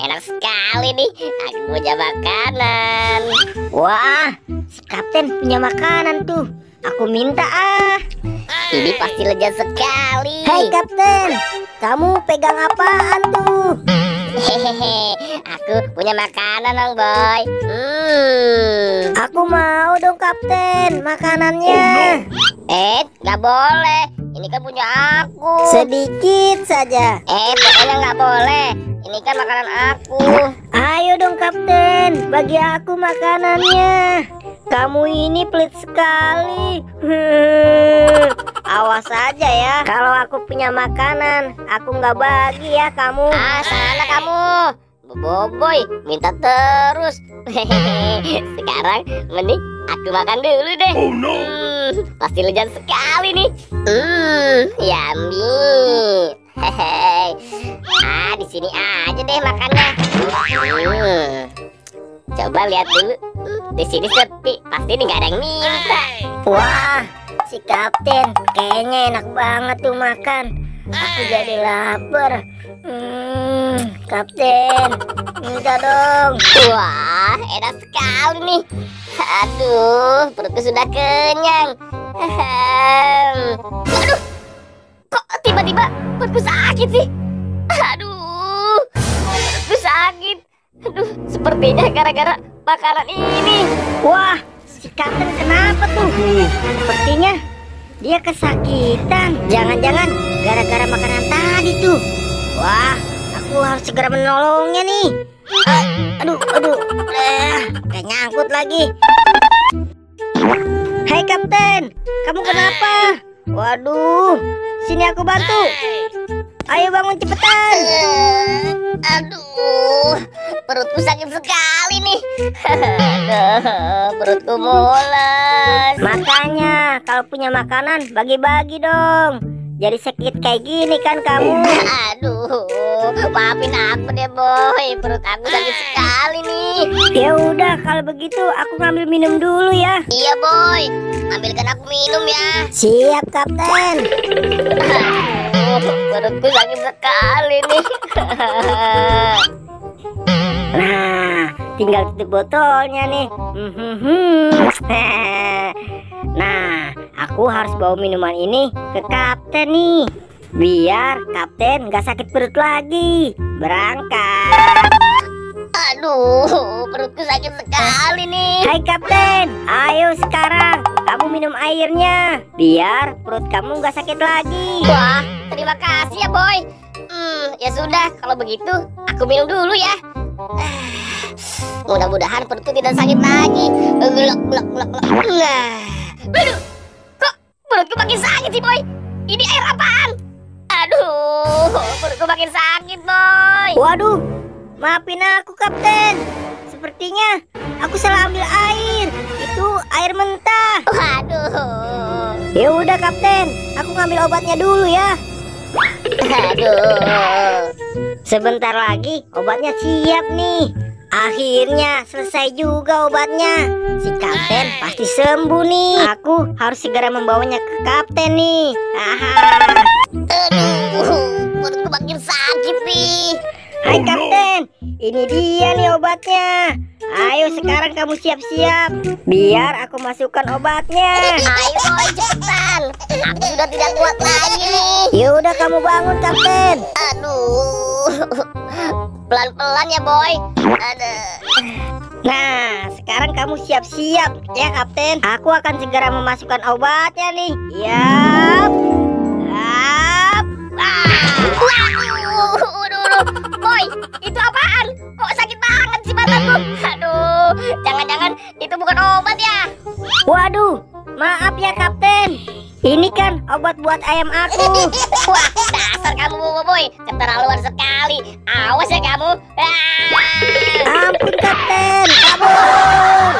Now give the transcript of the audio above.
Enak sekali nih. Aku punya makanan. Wah, si Kapten punya makanan tuh. Aku minta ah. Ini pasti lezat sekali. Hei Kapten, kamu pegang apaan tuh? Hehehe, aku punya makanan dong boy. Aku mau dong Kapten makanannya. Nggak boleh. Ini kan punya aku. Sedikit saja. Pokoknya nggak boleh. Ini kan makanan aku. Ayo dong Kapten, bagi aku makanannya. Kamu ini pelit sekali. Awas aja ya, kalau aku punya makanan, aku nggak bagi ya kamu. Sana kamu. Boboiboy, minta terus. Sekarang mending aku makan dulu deh. Oh no. Pasti lezat sekali nih. Yummy. Hehehe. Di sini aja deh makannya. Coba lihat dulu. Di sini sepi, pasti nih nggak ada yang minta. Wah, si Kapten kayaknya enak banget tuh makan. Aku jadi lapar. Kapten, minta dong. Wah, enak sekali nih. Aduh, perutku sudah kenyang. Aduh, kok tiba-tiba perutku sakit sih? Aduh, perutku sakit. Aduh, sepertinya gara-gara makanan ini. Wah, si Kapten kenapa tuh? Sepertinya dia kesakitan. Jangan-jangan gara-gara makanan tadi tuh. Wah, aku harus segera menolongnya nih. Aduh, kayak nyangkut lagi. Hai Kapten, kamu kenapa? Waduh, sini aku bantu. Ayo bangun cepetan. Aduh, perutku sakit sekali nih. Aduh, perutku mules. Makanya kalau punya makanan bagi-bagi dong. Jadi sakit kayak gini kan kamu. Aduh, maafin aku deh boy. Perut aku sakit sekali nih. Ya udah kalau begitu aku ngambil minum dulu ya. Iya boy, ambilkan aku minum ya. Siap Kapten. Perutku sakit sekali nih. Nah, tinggal tutup botolnya nih. Nah, aku harus bawa minuman ini ke Kapten nih, biar Kapten gak sakit perut lagi. Berangkat. Aduh, perutku sakit sekali nih. Hai Kapten, ayo sekarang kamu minum airnya, biar perut kamu gak sakit lagi. Wah, terima kasih ya boy. Ya sudah, kalau begitu aku minum dulu ya. Mudah-mudahan perutku tidak sakit lagi. Aduh, kok perutku makin sakit sih boy? Ini air apaan? Aduh, perutku makin sakit boy. Waduh, maafin aku Kapten. Sepertinya aku salah ambil air. Itu air mentah. Waduh. Ya udah Kapten, aku ngambil obatnya dulu ya. Aduh. Sebentar lagi obatnya siap nih. Akhirnya selesai juga obatnya. Si Kapten pasti sembuh nih. Aku harus segera membawanya ke Kapten nih. Aduh, perutku makin sakit nih. Hai Kapten, ini dia nih obatnya. Ayo sekarang kamu siap-siap, biar aku masukkan obatnya. Ayo boy, cepetan. Aku sudah tidak kuat lagi nih. Ya udah kamu bangun Kapten. Aduh, pelan-pelan ya boy. Aduh. Nah, sekarang kamu siap-siap ya Kapten. Aku akan segera memasukkan obatnya nih. Yap. Waduh, boy, itu apaan? Kok sakit banget sih mataku? Aduh, jangan-jangan itu bukan obat ya? Waduh, maaf ya Kapten. Ini kan obat buat ayam aku. Wah, dasar kamu boy, keterlaluan sekali. Awas ya kamu. Ampun Kapten, kabur.